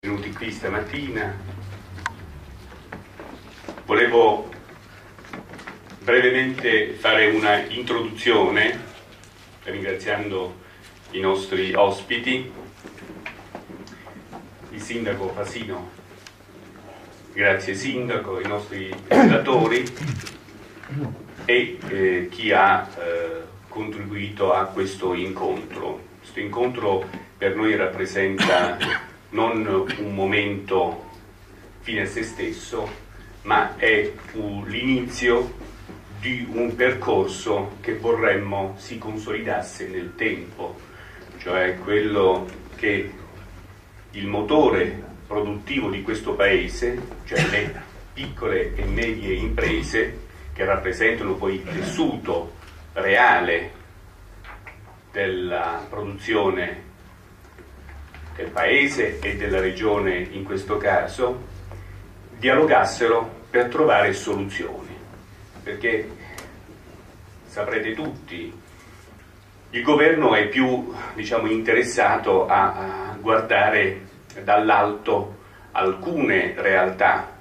Venuti qui stamattina. Volevo brevemente fare una introduzione, ringraziando i nostri ospiti, il sindaco Fasino, grazie sindaco, i nostri relatori e chi ha contribuito a questo incontro. Questo incontro per noi rappresenta non un momento fine a se stesso, ma è l'inizio di un percorso che vorremmo si consolidasse nel tempo, cioè quello che il motore produttivo di questo Paese, cioè le piccole e medie imprese che rappresentano poi il tessuto reale della produzione del Paese e della Regione in questo caso, dialogassero per trovare soluzioni, perché saprete tutti, il governo è più, interessato a guardare dall'alto alcune realtà,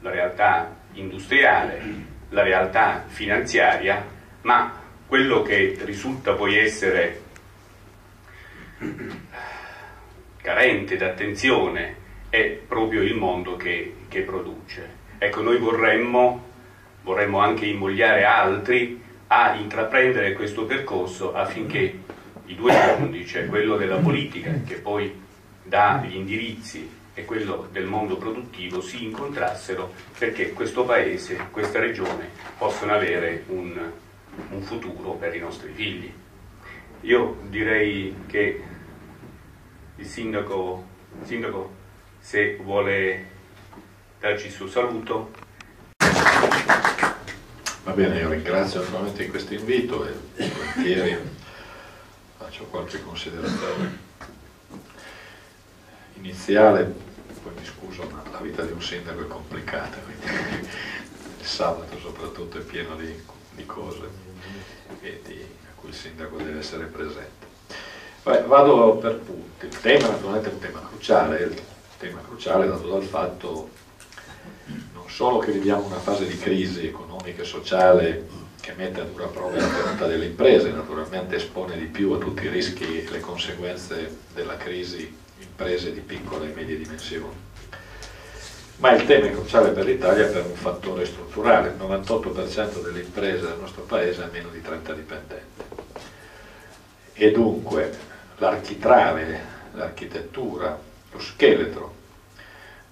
la realtà industriale, la realtà finanziaria, ma quello che risulta poi essere carente d'attenzione è proprio il mondo che produce. Ecco, noi vorremmo anche invogliare altri a intraprendere questo percorso affinché i due mondi, cioè quello della politica che poi dà gli indirizzi e quello del mondo produttivo, si incontrassero perché questo Paese, questa regione possano avere un futuro per i nostri figli. Io direi che il sindaco, se vuole darci il suo saluto. Va bene, io ringrazio naturalmente di questo invito e volentieri faccio qualche considerazione iniziale, poi mi scuso, ma la vita di un sindaco è complicata, quindi il sabato soprattutto è pieno di cose a cui il sindaco deve essere presente. Vado per punti. Il tema naturalmente è un tema cruciale dato dal fatto non solo che viviamo una fase di crisi economica e sociale che mette a dura prova la tenuta delle imprese, naturalmente espone di più a tutti i rischi e le conseguenze della crisi imprese di piccole e medie dimensioni, ma il tema è cruciale per l'Italia per un fattore strutturale. Il 98% delle imprese del nostro paese ha meno di 30 dipendenti e dunque l'architrave, l'architettura, lo scheletro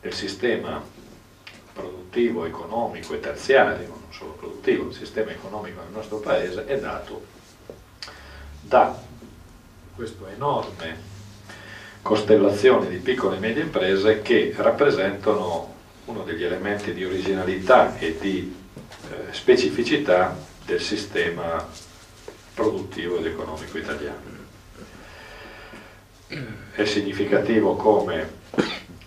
del sistema produttivo, economico e terziario, non solo produttivo, il sistema economico del nostro paese è dato da questa enorme costellazione di piccole e medie imprese che rappresentano uno degli elementi di originalità e di specificità del sistema produttivo ed economico italiano. È significativo come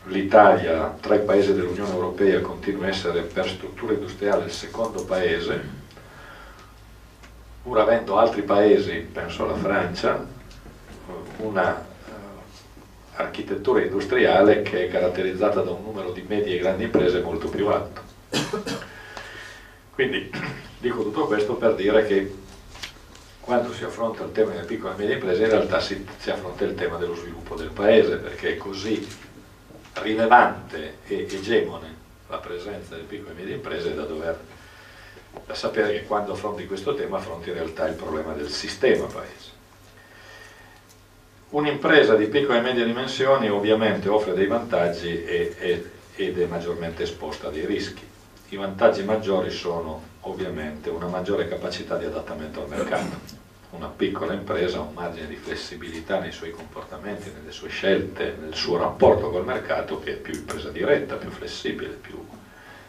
l'Italia tra i paesi dell'Unione Europea continua a essere per struttura industriale il secondo paese, pur avendo altri paesi, penso alla Francia, una architettura industriale che è caratterizzata da un numero di medie e grandi imprese molto più alto. Quindi dico tutto questo per dire che quando si affronta il tema delle piccole e medie imprese in realtà si affronta il tema dello sviluppo del paese, perché è così rilevante e egemone la presenza delle piccole e medie imprese da sapere che quando affronti questo tema affronti in realtà il problema del sistema paese. Un'impresa di piccole e medie dimensioni ovviamente offre dei vantaggi ed è maggiormente esposta a dei rischi. I vantaggi maggiori sono ovviamente una maggiore capacità di adattamento al mercato. Una piccola impresa ha un margine di flessibilità nei suoi comportamenti, nelle sue scelte, nel suo rapporto col mercato, che è più impresa diretta, più flessibile, più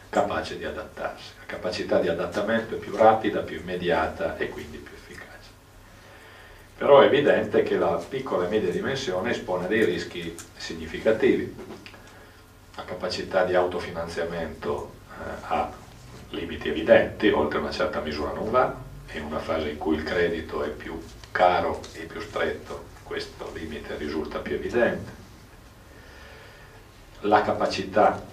capace di adattarsi. La capacità di adattamento è più rapida, più immediata e quindi più efficace. Però è evidente che la piccola e media dimensione espone dei rischi significativi. La capacità di autofinanziamento ha limiti evidenti, oltre una certa misura non va, in una fase in cui il credito è più caro e più stretto, questo limite risulta più evidente. la capacità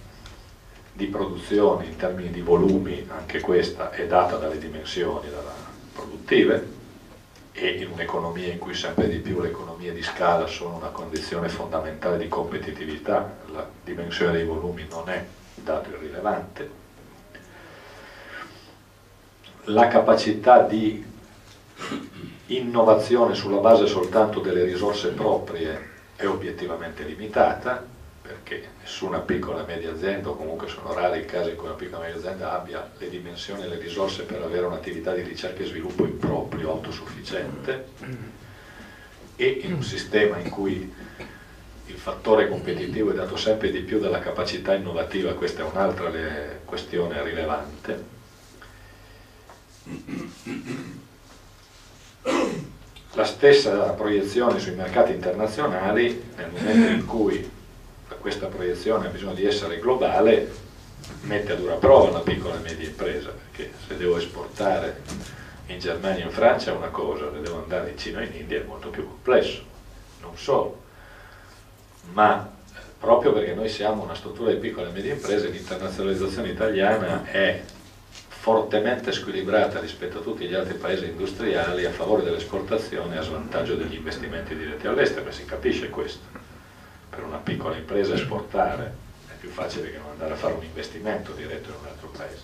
di produzione in termini di volumi, anche questa è data dalle dimensioni produttive, e in un'economia in cui sempre di più le economie di scala sono una condizione fondamentale di competitività, la dimensione dei volumi non è un dato irrilevante. La capacità di innovazione sulla base soltanto delle risorse proprie è obiettivamente limitata, perché nessuna piccola e media azienda, o comunque sono rari i casi in cui una piccola e media azienda abbia le dimensioni e le risorse per avere un'attività di ricerca e sviluppo in proprio, autosufficiente, e in un sistema in cui il fattore competitivo è dato sempre di più dalla capacità innovativa, questa è un'altra questione rilevante. La stessa proiezione sui mercati internazionali, nel momento in cui questa proiezione ha bisogno di essere globale, mette a dura prova una piccola e media impresa, perché se devo esportare in Germania e in Francia è una cosa, se devo andare in Cina e in India è molto più complesso. Non solo, ma proprio perché noi siamo una struttura di piccole e medie imprese, l'internazionalizzazione italiana è fortemente squilibrata rispetto a tutti gli altri paesi industriali a favore dell'esportazione e a svantaggio degli investimenti diretti all'estero, e si capisce questo. Per una piccola impresa esportare è più facile che non andare a fare un investimento diretto in un altro paese,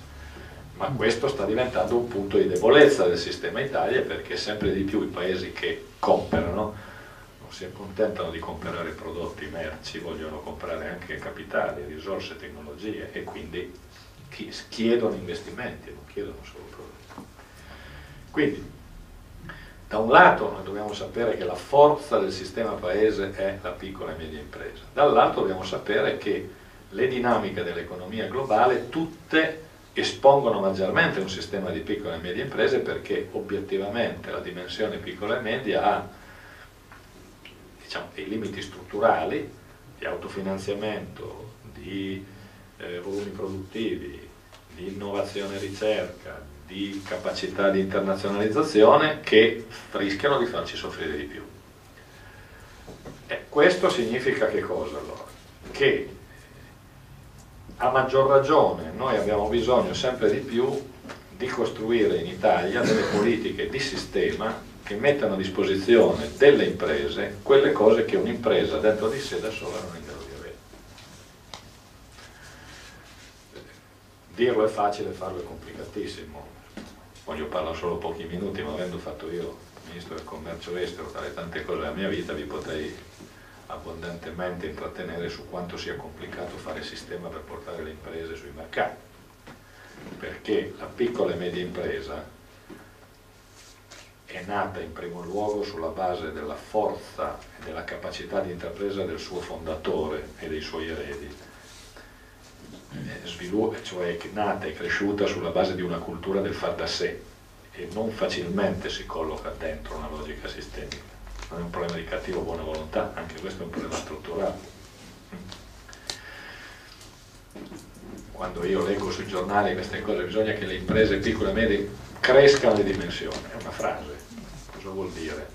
ma questo sta diventando un punto di debolezza del sistema Italia, perché sempre di più i paesi che comprano non si accontentano di comprare prodotti, merci, vogliono comprare anche capitali, risorse, tecnologie, e quindi chiedono investimenti, non chiedono solo prodotti. Quindi da un lato noi dobbiamo sapere che la forza del sistema paese è la piccola e media impresa, dall'altro dobbiamo sapere che le dinamiche dell'economia globale tutte espongono maggiormente un sistema di piccole e medie imprese, perché obiettivamente la dimensione piccola e media ha, diciamo, dei limiti strutturali di autofinanziamento, di volumi produttivi, di innovazione e ricerca, di capacità di internazionalizzazione, che rischiano di farci soffrire di più. E questo significa che cosa allora? Che a maggior ragione noi abbiamo bisogno sempre di più di costruire in Italia delle politiche di sistema che mettano a disposizione delle imprese quelle cose che un'impresa dentro di sé da sola non è in grado di avere. Dirlo è facile, farlo è complicatissimo. Io parlo solo pochi minuti, ma avendo fatto io Ministro del Commercio Estero tra le tante cose della mia vita, vi potrei abbondantemente intrattenere su quanto sia complicato fare sistema per portare le imprese sui mercati, perché la piccola e media impresa è nata in primo luogo sulla base della forza e della capacità di intrapresa del suo fondatore e dei suoi eredi, cioè è nata e cresciuta sulla base di una cultura del far da sé, e non facilmente si colloca dentro una logica sistemica. Non è un problema di cattiva o buona volontà, anche questo è un problema strutturale. Quando io leggo sui giornali queste cose, bisogna che le imprese piccole e medie crescano di dimensione, è una frase, cosa vuol dire?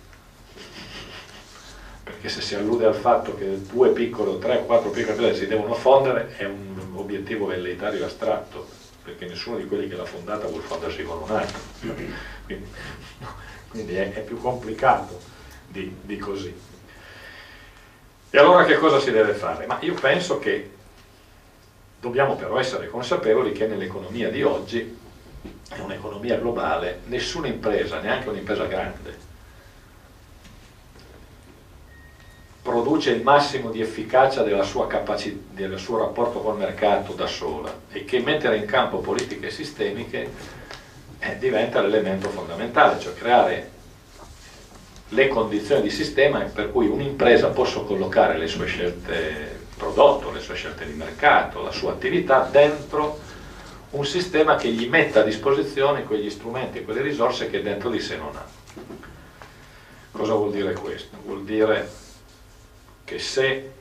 Perché se si allude al fatto che 2 piccole, 3 o 4 piccole imprese si devono fondere, è un obiettivo velleitario astratto, perché nessuno di quelli che l'ha fondata vuol fondarsi con un altro. Quindi è più complicato di così. E allora che cosa si deve fare? Ma io penso che dobbiamo però essere consapevoli che nell'economia di oggi, è un'economia globale, nessuna impresa, neanche un'impresa grande, produce il massimo di efficacia della sua capacità, del suo rapporto col mercato da sola, e che mettere in campo politiche sistemiche diventa l'elemento fondamentale, cioè creare le condizioni di sistema per cui un'impresa possa collocare le sue scelte prodotto, le sue scelte di mercato, la sua attività dentro un sistema che gli metta a disposizione quegli strumenti e quelle risorse che dentro di sé non ha. Cosa vuol dire questo? Vuol dire che se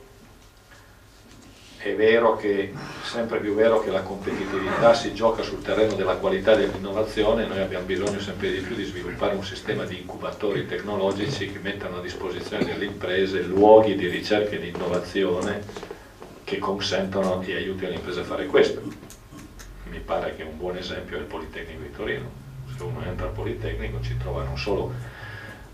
è vero che, sempre più vero che la competitività si gioca sul terreno della qualità e dell'innovazione, noi abbiamo bisogno sempre di più di sviluppare un sistema di incubatori tecnologici che mettano a disposizione delle imprese luoghi di ricerca e di innovazione che consentono e aiutino le imprese a fare questo. Mi pare che un buon esempio è il Politecnico di Torino. Se uno entra al Politecnico ci trova non solo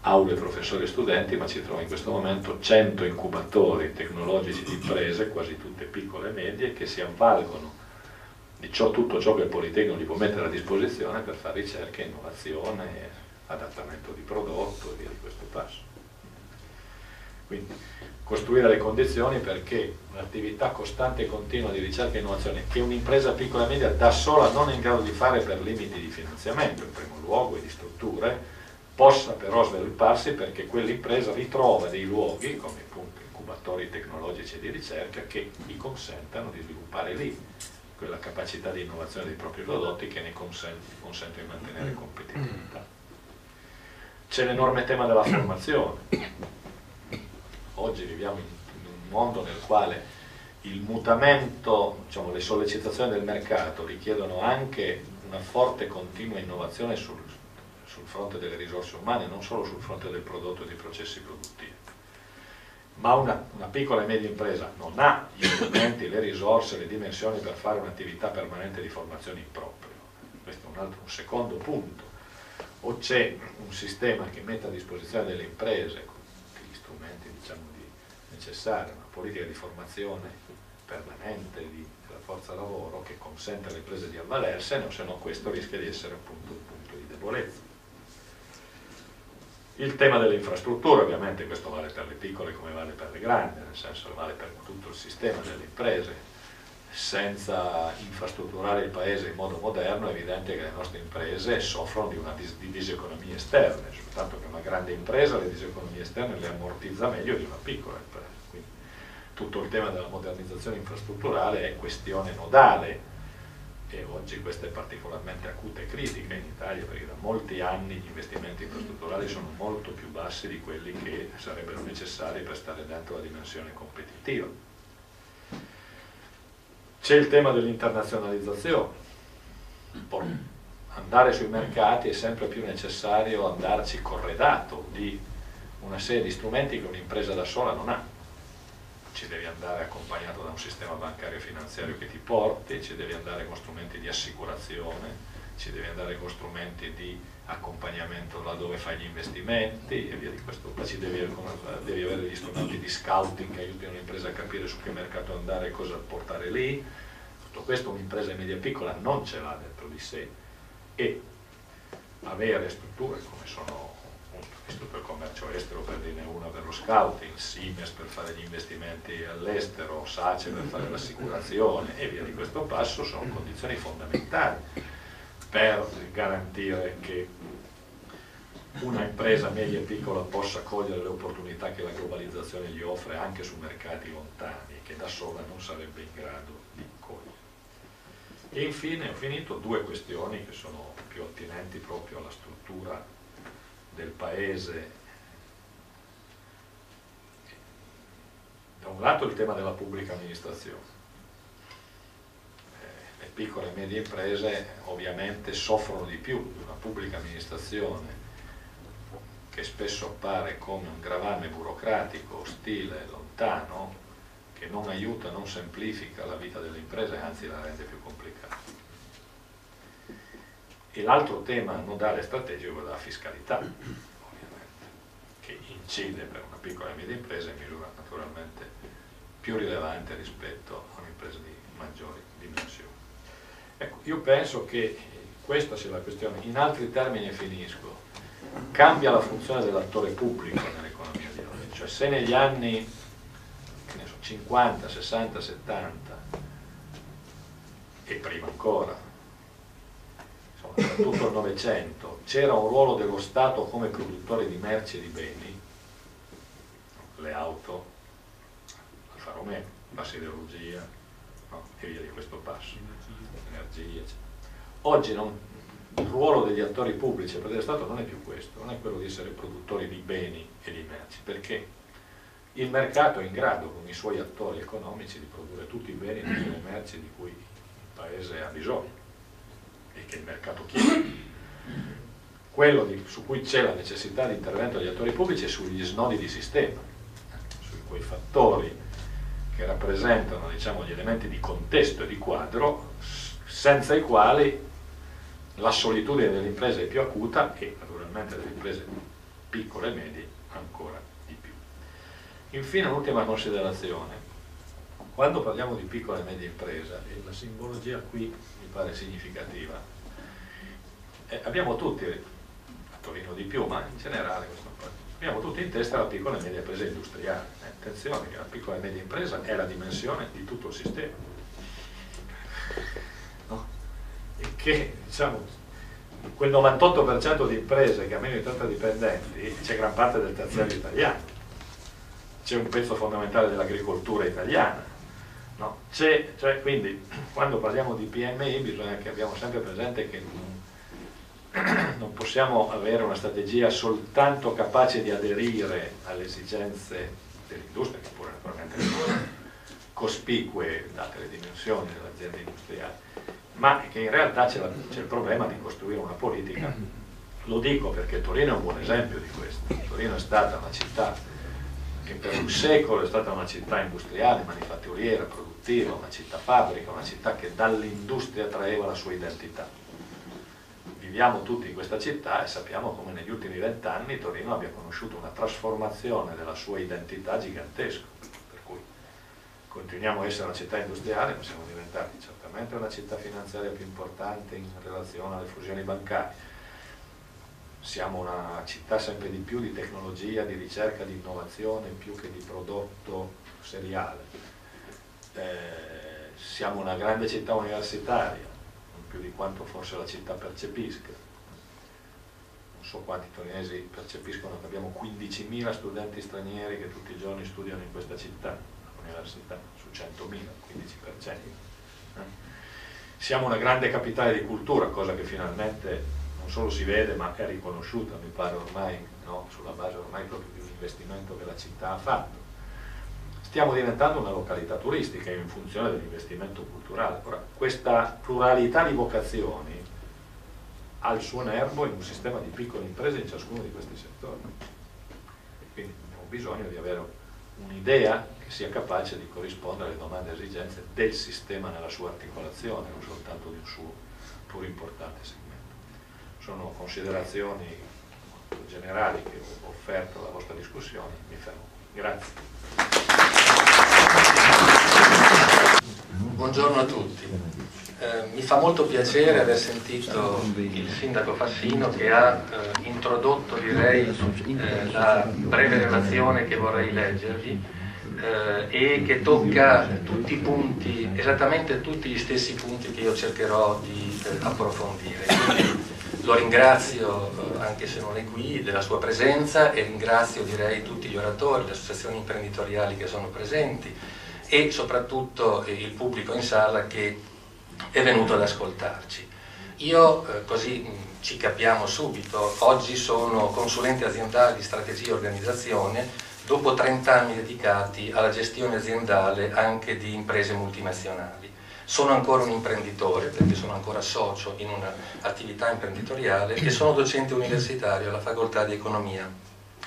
aule, professori e studenti, ma ci trova in questo momento 100 incubatori tecnologici di imprese, quasi tutte piccole e medie, che si avvalgono di tutto ciò che il Politecnico gli può mettere a disposizione per fare ricerca, innovazione, adattamento di prodotto e via di questo passo. Quindi costruire le condizioni perché un'attività costante e continua di ricerca e innovazione che un'impresa piccola e media da sola non è in grado di fare per limiti di finanziamento in primo luogo e di strutture, possa però svilupparsi perché quell'impresa ritrova dei luoghi come appunto incubatori tecnologici e di ricerca che gli consentano di sviluppare lì quella capacità di innovazione dei propri prodotti che ne consente di mantenere competitività. C'è l'enorme tema della formazione. Oggi viviamo in un mondo nel quale il mutamento, diciamo, le sollecitazioni del mercato richiedono anche una forte continua innovazione sul fronte delle risorse umane, non solo sul fronte del prodotto e dei processi produttivi. Ma una piccola e media impresa non ha gli strumenti, le risorse, le dimensioni per fare un'attività permanente di formazione in proprio. Questo è un secondo punto. O c'è un sistema che mette a disposizione delle imprese con tutti gli strumenti, diciamo, necessari, una politica di formazione permanente della forza lavoro che consente alle imprese di avvalersene, o se no questo rischia di essere appunto un punto di debolezza. Il tema delle infrastrutture, ovviamente questo vale per le piccole come vale per le grandi, nel senso che vale per tutto il sistema delle imprese. Senza infrastrutturare il paese in modo moderno è evidente che le nostre imprese soffrono di diseconomie esterne, soltanto che una grande impresa le diseconomie esterne le ammortizza meglio di una piccola impresa. Quindi tutto il tema della modernizzazione infrastrutturale è questione nodale e oggi questa è particolarmente acuta e critica in Italia perché da molti anni gli investimenti infrastrutturali sono molto più bassi di quelli che sarebbero necessari per stare dentro la dimensione competitiva. C'è il tema dell'internazionalizzazione. Andare sui mercati è sempre più necessario andarci corredato di una serie di strumenti che un'impresa da sola non ha. Ci devi andare accompagnato da un sistema bancario e finanziario che ti porti, ci devi andare con strumenti di assicurazione, ci devi andare con strumenti di accompagnamento laddove fai gli investimenti e via di questo. Devi avere degli strumenti di scouting che aiutino l'impresa a capire su che mercato andare e cosa portare lì. Tutto questo un'impresa media piccola non ce l'ha dentro di sé e avere strutture come sono l'Istituto del Commercio Estero per dirne una per lo scouting, Siemens per fare gli investimenti all'estero, SACE per fare l'assicurazione e via di questo passo sono condizioni fondamentali per garantire che una impresa media e piccola possa cogliere le opportunità che la globalizzazione gli offre anche su mercati lontani che da sola non sarebbe in grado di cogliere. E infine ho finito due questioni che sono più attinenti proprio alla struttura del paese. Da un lato il tema della pubblica amministrazione. Le piccole e medie imprese ovviamente soffrono di più di una pubblica amministrazione che spesso appare come un gravame burocratico, ostile, lontano, che non aiuta, non semplifica la vita delle imprese, anzi la rende più complicata. E l'altro tema nodale strategico è la fiscalità, ovviamente, che incide per una piccola e media impresa in misura naturalmente più rilevante rispetto a un'impresa di maggiori dimensioni. Ecco, io penso che questa sia la questione. In altri termini finisco. Cambia la funzione dell'attore pubblico nell'economia di oggi, cioè se negli anni 50, 60, 70 e prima ancora, insomma, per tutto il Novecento c'era un ruolo dello Stato come produttore di merci e di beni, le auto, Alfa Romeo, la siderurgia, no? E via di questo passo, energia, eccetera. Oggi il ruolo degli attori pubblici per dello Stato non è più questo, non è quello di essere produttori di beni e di merci, perché il mercato è in grado con i suoi attori economici di produrre tutti i beni e tutte le merci di cui il Paese ha bisogno e che il mercato chiede. Quello su cui c'è la necessità di intervento degli attori pubblici è sugli snodi di sistema, su quei fattori che che rappresentano, diciamo, gli elementi di contesto e di quadro senza i quali la solitudine dell'impresa è più acuta e naturalmente delle imprese piccole e medie ancora di più. Infine un'ultima considerazione: quando parliamo di piccola e media impresa, e la simbologia qui mi pare significativa, abbiamo tutti, a Torino di più, ma in generale abbiamo tutti in testa la piccola e media impresa industriale. Attenzione che la piccola e media impresa è la dimensione di tutto il sistema, no? E che, diciamo, quel 98% di imprese che ha meno di 30 dipendenti, c'è gran parte del terziario italiano, c'è un pezzo fondamentale dell'agricoltura italiana, no? Quindi quando parliamo di PMI bisogna che abbiamo sempre presente che non possiamo avere una strategia soltanto capace di aderire alle esigenze dell'industria, che pure naturalmente sono cospicue date le dimensioni dell'azienda industriale, ma che in realtà c'è il problema di costruire una politica. Lo dico perché Torino è un buon esempio di questo. Torino è stata una città che per un secolo è stata una città industriale, manifatturiera, produttiva, una città fabbrica, una città che dall'industria traeva la sua identità. Viviamo tutti in questa città e sappiamo come negli ultimi 20 anni Torino abbia conosciuto una trasformazione della sua identità gigantesca, per cui continuiamo a essere una città industriale, ma siamo diventati certamente una città finanziaria più importante in relazione alle fusioni bancarie. Siamo una città sempre di più di tecnologia, di ricerca, di innovazione, più che di prodotto seriale. Siamo una grande città universitaria, più di quanto forse la città percepisca. Non so quanti torinesi percepiscono che abbiamo 15.000 studenti stranieri che tutti i giorni studiano in questa città, all'università, su 100.000, 15%. Siamo una grande capitale di cultura, cosa che finalmente non solo si vede ma è riconosciuta, mi pare ormai, no? Sulla base ormai proprio di un investimento che la città ha fatto. Stiamo diventando una località turistica in funzione dell'investimento culturale. Ora, questa pluralità di vocazioni ha il suo nervo in un sistema di piccole imprese in ciascuno di questi settori. Quindi abbiamo bisogno di avere un'idea che sia capace di corrispondere alle domande e esigenze del sistema nella sua articolazione, non soltanto di un suo pur importante segmento. Sono considerazioni generali che ho offerto alla vostra discussione, mi fermo. Grazie. Buongiorno a tutti. Mi fa molto piacere aver sentito il sindaco Fassino che ha introdotto, direi, la breve relazione che vorrei leggervi e che tocca tutti i punti, esattamente tutti gli stessi punti che io cercherò di approfondire. Quindi lo ringrazio, anche se non è qui, della sua presenza, e ringrazio, direi, tutti gli oratori, le associazioni imprenditoriali che sono presenti e soprattutto il pubblico in sala che è venuto ad ascoltarci. Io, così ci capiamo subito, oggi sono consulente aziendale di strategia e organizzazione dopo 30 anni dedicati alla gestione aziendale anche di imprese multinazionali. Sono ancora un imprenditore perché sono ancora socio in un'attività imprenditoriale e sono docente universitario alla facoltà di economia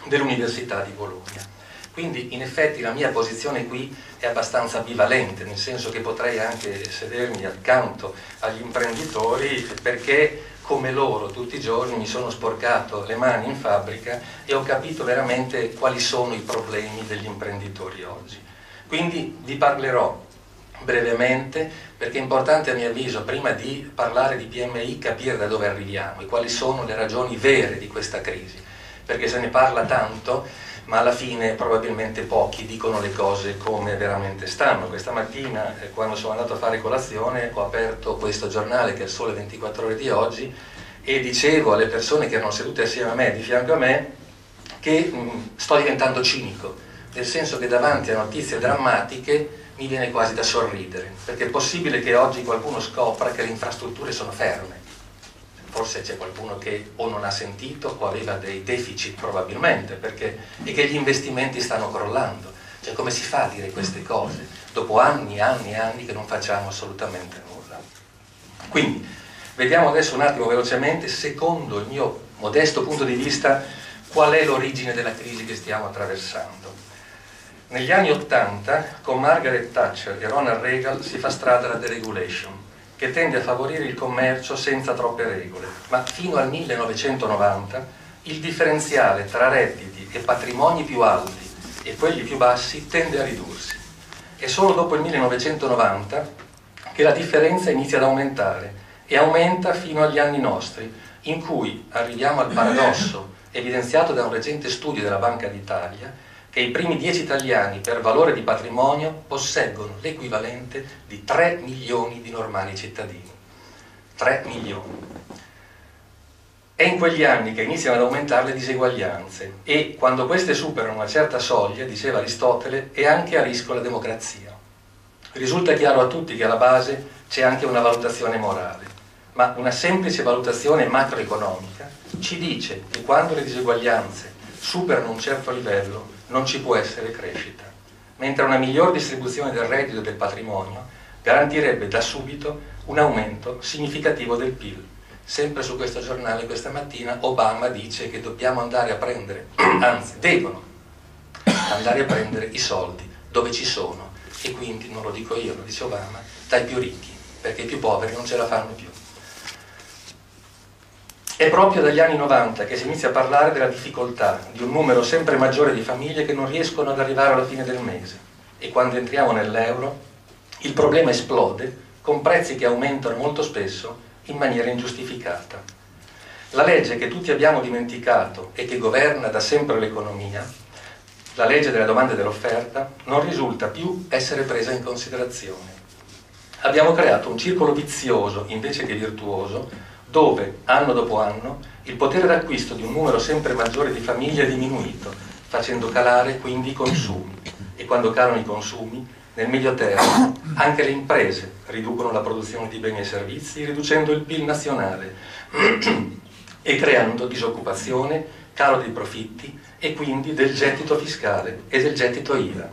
dell'Università di Bologna. Quindi in effetti la mia posizione qui è abbastanza bivalente, nel senso che potrei anche sedermi accanto agli imprenditori perché come loro tutti i giorni mi sono sporcato le mani in fabbrica e ho capito veramente quali sono i problemi degli imprenditori oggi. Quindi vi parlerò brevemente perché è importante a mio avviso, prima di parlare di PMI, capire da dove arriviamo e quali sono le ragioni vere di questa crisi, perché se ne parla tanto ma alla fine probabilmente pochi dicono le cose come veramente stanno. Questa mattina quando sono andato a fare colazione ho aperto questo giornale che è il Sole 24 Ore di oggi e dicevo alle persone che erano sedute assieme a me, di fianco a me, che sto diventando cinico, nel senso che davanti a notizie drammatiche mi viene quasi da sorridere, perché è possibile che oggi qualcuno scopra che le infrastrutture sono ferme. Forse c'è qualcuno che o non ha sentito o aveva dei deficit probabilmente, e che gli investimenti stanno crollando. Cioè come si fa a dire queste cose dopo anni e anni e anni che non facciamo assolutamente nulla? Quindi vediamo adesso un attimo velocemente, secondo il mio modesto punto di vista, qual è l'origine della crisi che stiamo attraversando. Negli anni '80, con Margaret Thatcher e Ronald Reagan, si fa strada la deregulation, che tende a favorire il commercio senza troppe regole, ma fino al 1990 il differenziale tra redditi e patrimoni più alti e quelli più bassi tende a ridursi. È solo dopo il 1990 che la differenza inizia ad aumentare e aumenta fino agli anni nostri, in cui arriviamo al paradosso evidenziato da un recente studio della Banca d'Italia che i primi 10 italiani per valore di patrimonio posseggono l'equivalente di 3 milioni di normali cittadini. 3 milioni. È in quegli anni che iniziano ad aumentare le diseguaglianze e, quando queste superano una certa soglia, diceva Aristotele, è anche a rischio la democrazia. Risulta chiaro a tutti che alla base c'è anche una valutazione morale, ma una semplice valutazione macroeconomica ci dice che quando le diseguaglianze superano un certo livello non ci può essere crescita, mentre una miglior distribuzione del reddito e del patrimonio garantirebbe da subito un aumento significativo del PIL. Sempre su questo giornale questa mattina Obama dice che dobbiamo andare a prendere, anzi devono andare a prendere i soldi dove ci sono, e quindi non lo dico io, lo dice Obama, dai più ricchi, perché i più poveri non ce la fanno più. È proprio dagli anni 90 che si inizia a parlare della difficoltà di un numero sempre maggiore di famiglie che non riescono ad arrivare alla fine del mese, e quando entriamo nell'euro il problema esplode con prezzi che aumentano molto spesso in maniera ingiustificata. La legge che tutti abbiamo dimenticato e che governa da sempre l'economia, la legge della domanda e dell'offerta, non risulta più essere presa in considerazione. Abbiamo creato un circolo vizioso invece che virtuoso, dove, anno dopo anno, il potere d'acquisto di un numero sempre maggiore di famiglie è diminuito, facendo calare quindi i consumi. E quando calano i consumi, nel medio termine, anche le imprese riducono la produzione di beni e servizi, riducendo il PIL nazionale e creando disoccupazione, calo dei profitti e quindi del gettito fiscale e del gettito IVA.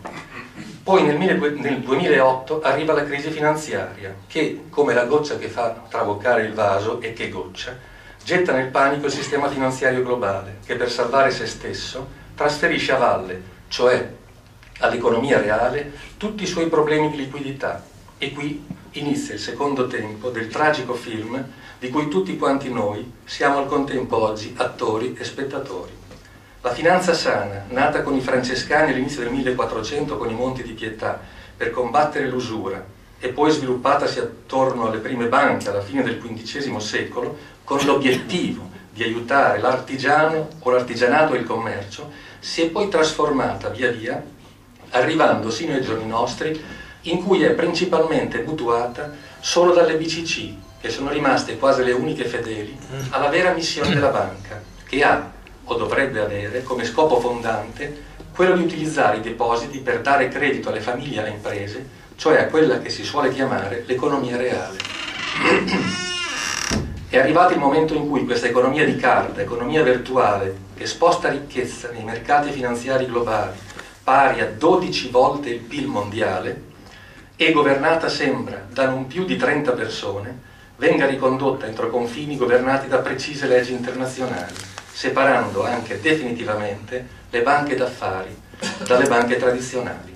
Poi nel 2008 arriva la crisi finanziaria che, come la goccia che fa traboccare il vaso e che goccia, getta nel panico il sistema finanziario globale che per salvare se stesso trasferisce a valle, cioè all'economia reale, tutti i suoi problemi di liquidità. E qui inizia il secondo tempo del tragico film di cui tutti quanti noi siamo al contempo oggi attori e spettatori. La finanza sana, nata con i francescani all'inizio del 1400 con i Monti di Pietà per combattere l'usura e poi sviluppatasi attorno alle prime banche alla fine del XV secolo con l'obiettivo di aiutare l'artigiano o l'artigianato e il commercio, si è poi trasformata via via, arrivando sino ai giorni nostri, in cui è principalmente mutuata solo dalle BCC, che sono rimaste quasi le uniche fedeli alla vera missione della banca, che ha, o dovrebbe avere, come scopo fondante quello di utilizzare i depositi per dare credito alle famiglie e alle imprese, cioè a quella che si suole chiamare l'economia reale. È arrivato il momento in cui questa economia di carta, economia virtuale, che sposta ricchezza nei mercati finanziari globali, pari a 12 volte il PIL mondiale, e governata sembra da non più di 30 persone, venga ricondotta entro confini governati da precise leggi internazionali, separando anche definitivamente le banche d'affari dalle banche tradizionali.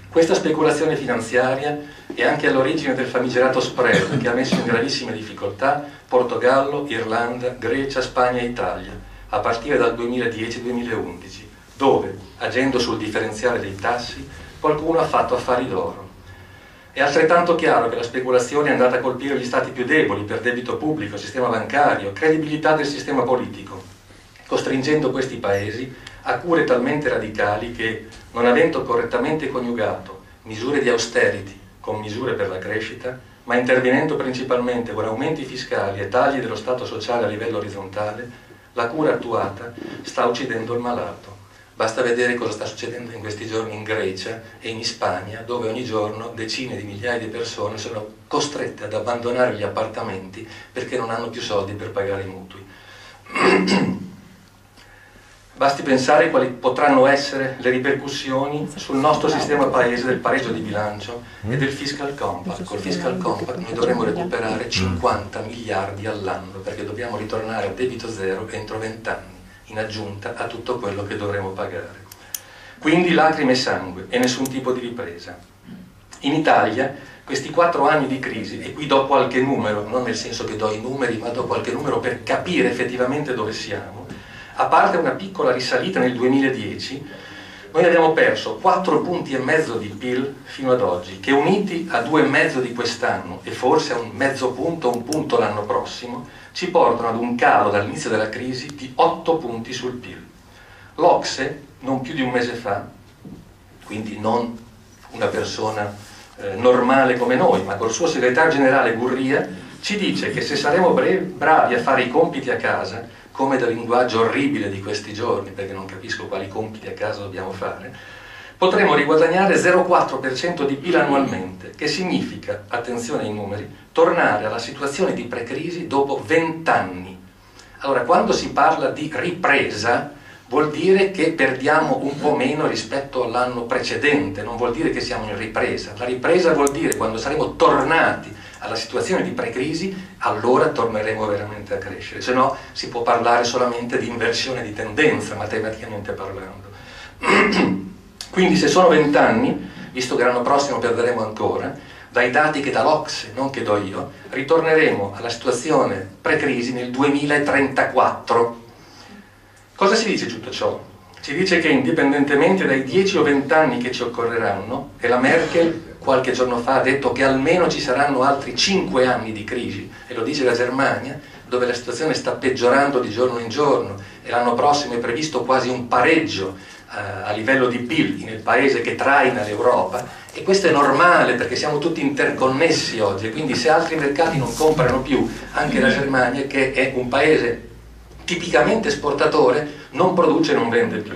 Questa speculazione finanziaria è anche all'origine del famigerato spread che ha messo in gravissime difficoltà Portogallo, Irlanda, Grecia, Spagna e Italia, a partire dal 2010-2011, dove, agendo sul differenziale dei tassi, qualcuno ha fatto affari d'oro. È altrettanto chiaro che la speculazione è andata a colpire gli stati più deboli per debito pubblico, sistema bancario, credibilità del sistema politico, costringendo questi paesi a cure talmente radicali che, non avendo correttamente coniugato misure di austerity con misure per la crescita, ma intervenendo principalmente con aumenti fiscali e tagli dello Stato sociale a livello orizzontale, la cura attuata sta uccidendo il malato. Basta vedere cosa sta succedendo in questi giorni in Grecia e in Spagna, dove ogni giorno decine di migliaia di persone sono costrette ad abbandonare gli appartamenti perché non hanno più soldi per pagare i mutui. Basti pensare quali potranno essere le ripercussioni sul nostro sistema paese del pareggio di bilancio e del fiscal compact. Col fiscal compact noi dovremmo recuperare 50 miliardi all'anno perché dobbiamo ritornare a debito zero entro 20 anni, in aggiunta a tutto quello che dovremo pagare. Quindi lacrime e sangue e nessun tipo di ripresa. In Italia questi 4 anni di crisi, e qui do qualche numero, non nel senso che do i numeri, ma do qualche numero per capire effettivamente dove siamo, a parte una piccola risalita nel 2010, noi abbiamo perso 4,5 punti di PIL fino ad oggi, che uniti a 2,5 di quest'anno e forse a 0,5 punto, 1 punto l'anno prossimo, ci portano ad un calo dall'inizio della crisi di 8 punti sul PIL. L'Ocse, non più di un mese fa, quindi non una persona normale come noi, ma col suo segretario generale Gurria, ci dice che se saremo bravi a fare i compiti a casa, come dal linguaggio orribile di questi giorni, perché non capisco quali compiti a casa dobbiamo fare, potremo riguadagnare 0,4% di PIL annualmente, che significa, attenzione ai numeri, tornare alla situazione di pre-crisi dopo 20 anni. Allora, quando si parla di ripresa, vuol dire che perdiamo un po' meno rispetto all'anno precedente, non vuol dire che siamo in ripresa. La ripresa vuol dire quando saremo tornati alla situazione di pre-crisi, allora torneremo veramente a crescere, se no si può parlare solamente di inversione di tendenza, matematicamente parlando. Quindi se sono 20 anni, visto che l'anno prossimo perderemo ancora, dai dati che dà l'Ocse, non che do io, ritorneremo alla situazione pre-crisi nel 2034. Cosa si dice tutto ciò? Si dice che indipendentemente dai 10 o 20 anni che ci occorreranno, e la Merkel qualche giorno fa ha detto che almeno ci saranno altri 5 anni di crisi, e lo dice la Germania, dove la situazione sta peggiorando di giorno in giorno, e l'anno prossimo è previsto quasi un pareggio a livello di PIL nel paese che traina l'Europa, e questo è normale perché siamo tutti interconnessi oggi, e quindi se altri mercati non comprano più, anche la Germania, che è un paese tipicamente esportatore, non produce e non vende più.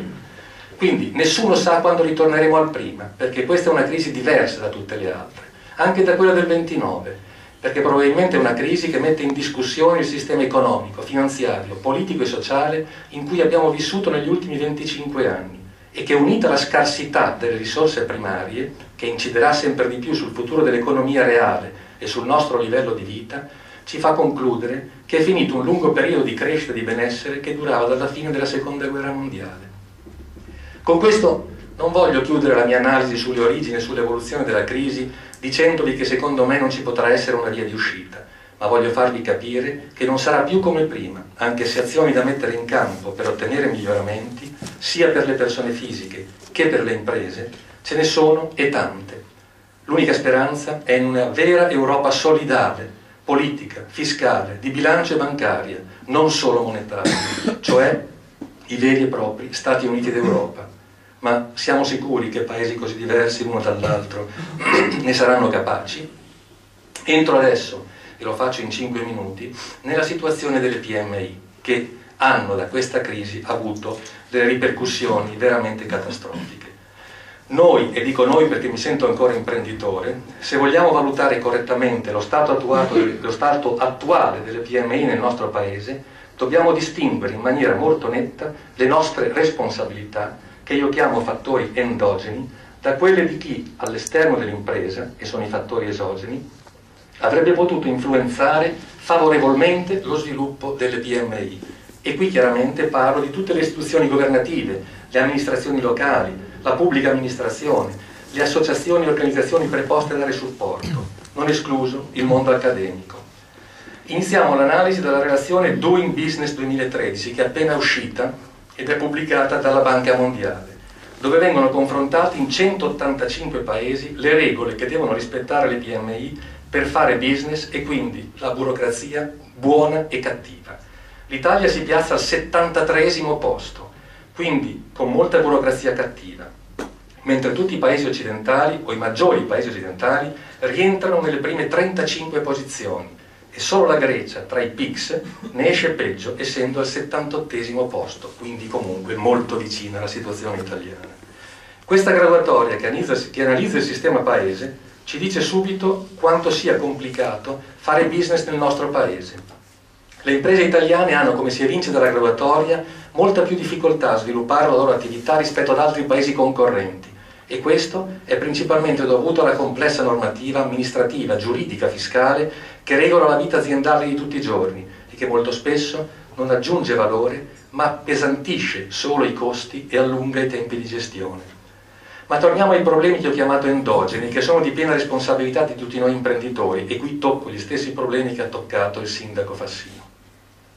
Quindi nessuno sa quando ritorneremo al prima, perché questa è una crisi diversa da tutte le altre, anche da quella del 29, perché probabilmente è una crisi che mette in discussione il sistema economico, finanziario, politico e sociale in cui abbiamo vissuto negli ultimi 25 anni e che, unita alla scarsità delle risorse primarie, che inciderà sempre di più sul futuro dell'economia reale e sul nostro livello di vita, ci fa concludere che è finito un lungo periodo di crescita e di benessere che durava dalla fine della Seconda Guerra Mondiale. Con questo non voglio chiudere la mia analisi sulle origini e sull'evoluzione della crisi dicendovi che secondo me non ci potrà essere una via di uscita, ma voglio farvi capire che non sarà più come prima, anche se azioni da mettere in campo per ottenere miglioramenti, sia per le persone fisiche che per le imprese, ce ne sono e tante. L'unica speranza è in una vera Europa solidale, politica, fiscale, di bilancio e bancaria, non solo monetaria, cioè i veri e propri Stati Uniti d'Europa. Ma siamo sicuri che paesi così diversi l'uno dall'altro ne saranno capaci? Entro adesso, e lo faccio in 5 minuti, nella situazione delle PMI, che hanno da questa crisi avuto delle ripercussioni veramente catastrofiche. Noi, e dico noi perché mi sento ancora imprenditore, se vogliamo valutare correttamente lo stato attuale delle PMI nel nostro Paese, dobbiamo distinguere in maniera molto netta le nostre responsabilità, che io chiamo fattori endogeni, da quelle di chi all'esterno dell'impresa, e sono i fattori esogeni, avrebbe potuto influenzare favorevolmente lo sviluppo delle PMI. E qui chiaramente parlo di tutte le istituzioni governative, le amministrazioni locali, la pubblica amministrazione, le associazioni e organizzazioni preposte a dare supporto, non escluso il mondo accademico. Iniziamo l'analisi dalla relazione Doing Business 2013, che è appena uscita ed è pubblicata dalla Banca Mondiale, dove vengono confrontate in 185 paesi le regole che devono rispettare le PMI per fare business e quindi la burocrazia buona e cattiva. L'Italia si piazza al 73esimo posto, quindi con molta burocrazia cattiva, mentre tutti i paesi occidentali, o i maggiori paesi occidentali, rientrano nelle prime 35 posizioni, e solo la Grecia, tra i PIGS, ne esce peggio, essendo al 78esimo posto, quindi comunque molto vicina alla situazione italiana. Questa graduatoria che analizza il sistema paese ci dice subito quanto sia complicato fare business nel nostro paese. Le imprese italiane hanno, come si evince dalla graduatoria, molta più difficoltà a sviluppare la loro attività rispetto ad altri paesi concorrenti, e questo è principalmente dovuto alla complessa normativa amministrativa, giuridica, fiscale che regola la vita aziendale di tutti i giorni e che molto spesso non aggiunge valore ma appesantisce solo i costi e allunga i tempi di gestione. Ma torniamo ai problemi che ho chiamato endogeni, che sono di piena responsabilità di tutti noi imprenditori, e qui tocco gli stessi problemi che ha toccato il sindaco Fassino.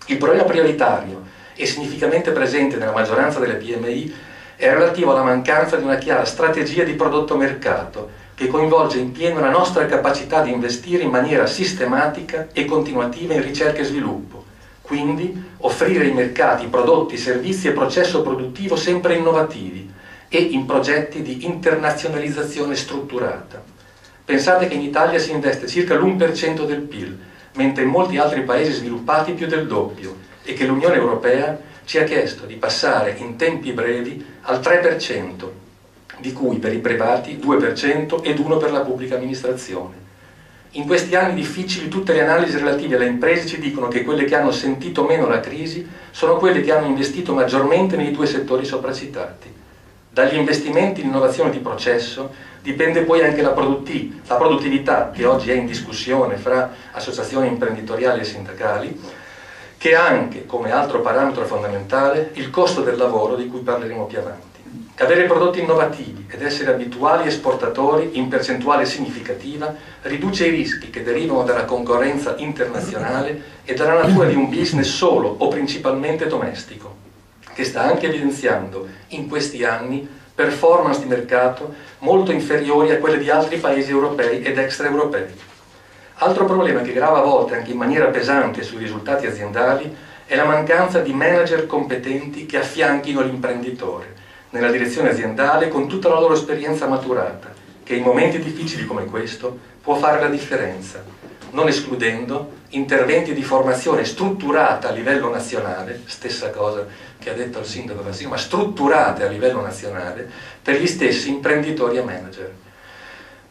Il problema prioritario e significativamente presente nella maggioranza delle PMI è relativo alla mancanza di una chiara strategia di prodotto mercato che coinvolge in pieno la nostra capacità di investire in maniera sistematica e continuativa in ricerca e sviluppo, quindi offrire ai mercati prodotti, servizi e processo produttivo sempre innovativi e in progetti di internazionalizzazione strutturata. Pensate che in Italia si investe circa l'1% del PIL, mentre in molti altri paesi sviluppati più del doppio, e che l'Unione Europea ci ha chiesto di passare in tempi brevi al 3%, di cui per i privati 2% ed 1% per la pubblica amministrazione. In questi anni difficili tutte le analisi relative alle imprese ci dicono che quelle che hanno sentito meno la crisi sono quelle che hanno investito maggiormente nei due settori sopracitati. Dagli investimenti in innovazione di processo dipende poi anche la produttività, che oggi è in discussione fra associazioni imprenditoriali e sindacali, che ha anche come altro parametro fondamentale il costo del lavoro, di cui parleremo più avanti. Avere prodotti innovativi ed essere abituali esportatori in percentuale significativa riduce i rischi che derivano dalla concorrenza internazionale e dalla natura di un business solo o principalmente domestico, che sta anche evidenziando in questi anni performance di mercato molto inferiori a quelle di altri paesi europei ed extraeuropei. Altro problema che grava a volte anche in maniera pesante sui risultati aziendali è la mancanza di manager competenti che affianchino l'imprenditore nella direzione aziendale con tutta la loro esperienza maturata, che in momenti difficili come questo può fare la differenza, non escludendo interventi di formazione strutturata a livello nazionale, stessa cosa che ha detto il sindaco Fassino, ma strutturate a livello nazionale per gli stessi imprenditori e manager.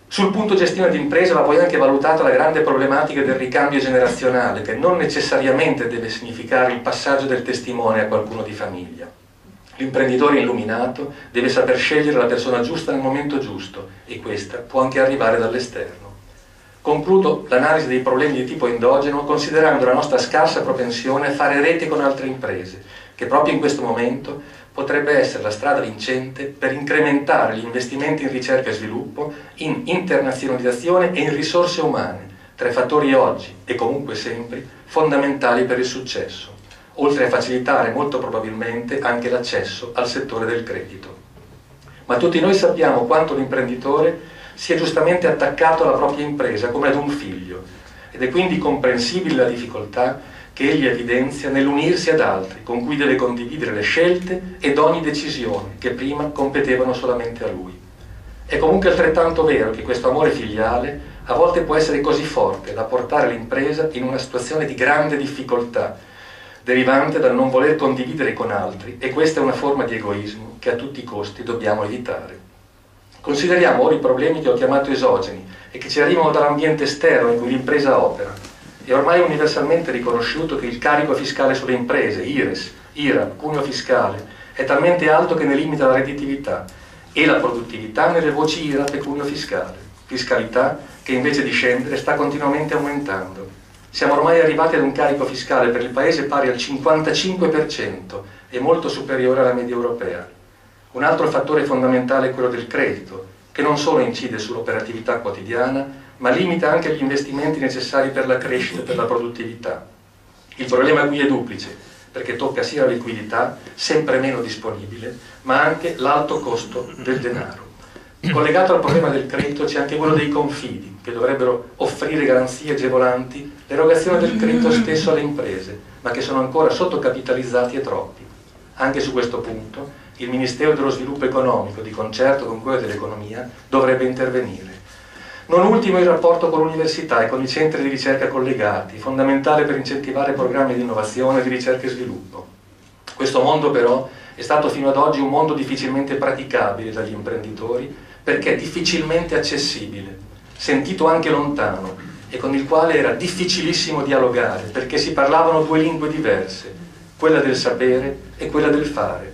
Sul punto gestione di impresa va poi anche valutata la grande problematica del ricambio generazionale, che non necessariamente deve significare il passaggio del testimone a qualcuno di famiglia. L'imprenditore illuminato deve saper scegliere la persona giusta nel momento giusto, e questa può anche arrivare dall'esterno. Concludo l'analisi dei problemi di tipo endogeno considerando la nostra scarsa propensione a fare rete con altre imprese, che proprio in questo momento potrebbe essere la strada vincente per incrementare gli investimenti in ricerca e sviluppo, in internazionalizzazione e in risorse umane, tre fattori oggi e comunque sempre fondamentali per il successo, oltre a facilitare molto probabilmente anche l'accesso al settore del credito. Ma tutti noi sappiamo quanto l'imprenditore sia giustamente attaccato alla propria impresa come ad un figlio, ed è quindi comprensibile la difficoltà che egli evidenzia nell'unirsi ad altri con cui deve condividere le scelte ed ogni decisione che prima competevano solamente a lui. È comunque altrettanto vero che questo amore filiale a volte può essere così forte da portare l'impresa in una situazione di grande difficoltà, derivante dal non voler condividere con altri, e questa è una forma di egoismo che a tutti i costi dobbiamo evitare. Consideriamo ora i problemi che ho chiamato esogeni e che ci arrivano dall'ambiente esterno in cui l'impresa opera. È ormai universalmente riconosciuto che il carico fiscale sulle imprese, IRES, IRAP, cuneo fiscale, è talmente alto che ne limita la redditività e la produttività nelle voci IRAP e cuneo fiscale, fiscalità che invece di scendere sta continuamente aumentando. Siamo ormai arrivati ad un carico fiscale per il Paese pari al 55% e molto superiore alla media europea. Un altro fattore fondamentale è quello del credito, che non solo incide sull'operatività quotidiana, ma limita anche gli investimenti necessari per la crescita e per la produttività. Il problema qui è duplice, perché tocca sia la liquidità, sempre meno disponibile, ma anche l'alto costo del denaro. Collegato al problema del credito c'è anche quello dei confidi, che dovrebbero offrire garanzie agevolanti l'erogazione del credito stesso alle imprese, ma che sono ancora sottocapitalizzati e troppi. Anche su questo punto il Ministero dello Sviluppo Economico, di concerto con quello dell'Economia, dovrebbe intervenire. Non ultimo il rapporto con l'università e con i centri di ricerca collegati, fondamentale per incentivare programmi di innovazione, di ricerca e sviluppo. Questo mondo però è stato fino ad oggi un mondo difficilmente praticabile dagli imprenditori, perché difficilmente accessibile, sentito anche lontano, e con il quale era difficilissimo dialogare, perché si parlavano due lingue diverse, quella del sapere e quella del fare.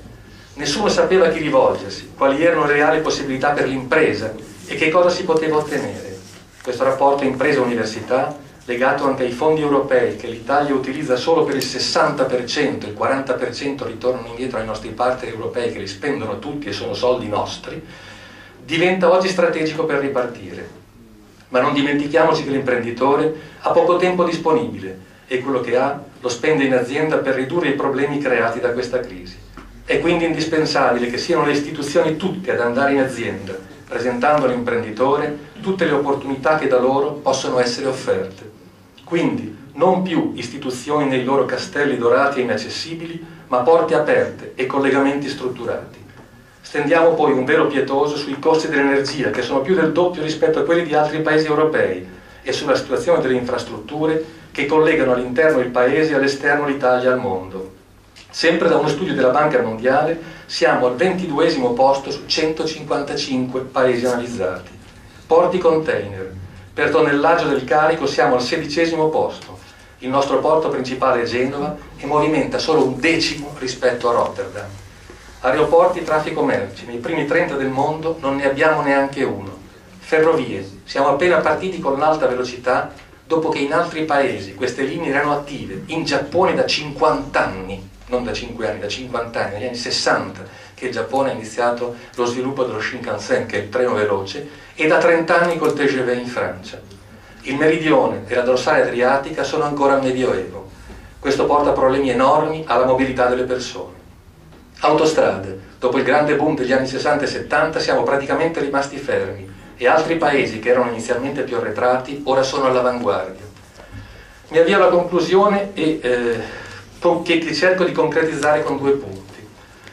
Nessuno sapeva a chi rivolgersi, quali erano le reali possibilità per l'impresa e che cosa si poteva ottenere. Questo rapporto impresa-università, legato anche ai fondi europei che l'Italia utilizza solo per il 60%, il 40% ritornano indietro ai nostri partner europei che li spendono tutti e sono soldi nostri, diventa oggi strategico per ripartire. Ma non dimentichiamoci che l'imprenditore ha poco tempo disponibile e quello che ha lo spende in azienda per ridurre i problemi creati da questa crisi. È quindi indispensabile che siano le istituzioni tutte ad andare in azienda, presentando all'imprenditore tutte le opportunità che da loro possono essere offerte. Quindi non più istituzioni nei loro castelli dorati e inaccessibili, ma porte aperte e collegamenti strutturati. Stendiamo poi un velo pietoso sui costi dell'energia, che sono più del doppio rispetto a quelli di altri paesi europei, e sulla situazione delle infrastrutture che collegano all'interno il paese e all'esterno l'Italia al mondo. Sempre da uno studio della Banca Mondiale siamo al 22esimo posto su 155 paesi analizzati. Porti container. Per tonnellaggio del carico siamo al 16esimo posto. Il nostro porto principale è Genova e movimenta solo un decimo rispetto a Rotterdam. Aeroporti, traffico merci, nei primi 30 del mondo non ne abbiamo neanche uno. Ferrovie, siamo appena partiti con l'alta velocità dopo che in altri paesi queste linee erano attive, in Giappone da 50 anni, non da 5 anni, da 50 anni, negli anni 60 che il Giappone ha iniziato lo sviluppo dello Shinkansen, che è il treno veloce, e da 30 anni col TGV in Francia. Il meridione e la dorsale adriatica sono ancora al Medioevo. Questo porta problemi enormi alla mobilità delle persone. Autostrade, dopo il grande boom degli anni 60 e 70 siamo praticamente rimasti fermi e altri paesi che erano inizialmente più arretrati ora sono all'avanguardia. Mi avvio alla conclusione e che cerco di concretizzare con 2 punti.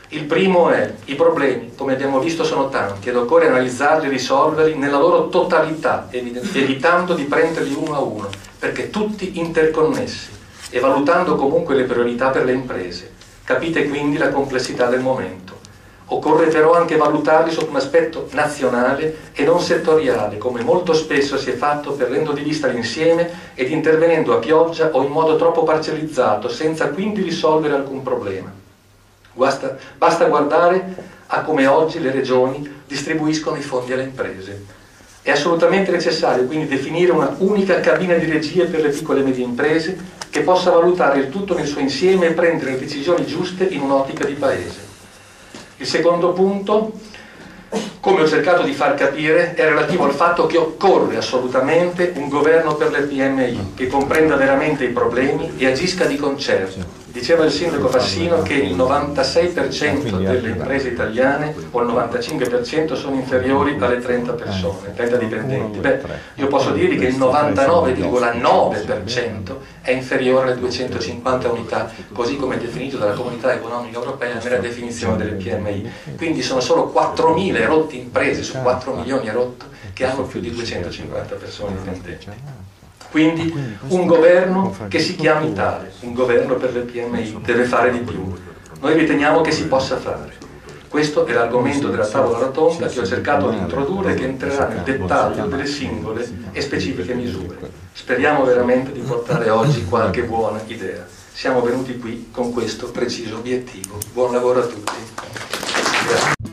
Il primo è: i problemi, come abbiamo visto, sono tanti ed occorre analizzarli e risolverli nella loro totalità, evitando di prenderli uno a uno, perché tutti interconnessi, e valutando comunque le priorità per le imprese. Capite quindi la complessità del momento. Occorre però anche valutarli sotto un aspetto nazionale e non settoriale, come molto spesso si è fatto perdendo di vista l'insieme ed intervenendo a pioggia o in modo troppo parcellizzato, senza quindi risolvere alcun problema. Basta guardare a come oggi le regioni distribuiscono i fondi alle imprese. È assolutamente necessario quindi definire una unica cabina di regia per le piccole e medie imprese che possa valutare il tutto nel suo insieme e prendere le decisioni giuste in un'ottica di paese. Il secondo punto, come ho cercato di far capire, è relativo al fatto che occorre assolutamente un governo per le PMI che comprenda veramente i problemi e agisca di concerto. Diceva il sindaco Fassino che il 96% delle imprese italiane o il 95% sono inferiori alle 30 persone, 30 dipendenti. Beh, io posso dirvi che il 99,9% è inferiore alle 250 unità, così come definito dalla Comunità Economica Europea nella definizione delle PMI. Quindi sono solo 4.000 erotti imprese su 4 milioni erotti che hanno più di 250 persone dipendenti. Quindi un governo che si chiami tale, un governo per le PMI, deve fare di più. Noi riteniamo che si possa fare. Questo è l'argomento della tavola rotonda che ho cercato di introdurre e che entrerà nel dettaglio delle singole e specifiche misure. Speriamo veramente di portare oggi qualche buona idea. Siamo venuti qui con questo preciso obiettivo. Buon lavoro a tutti. Grazie.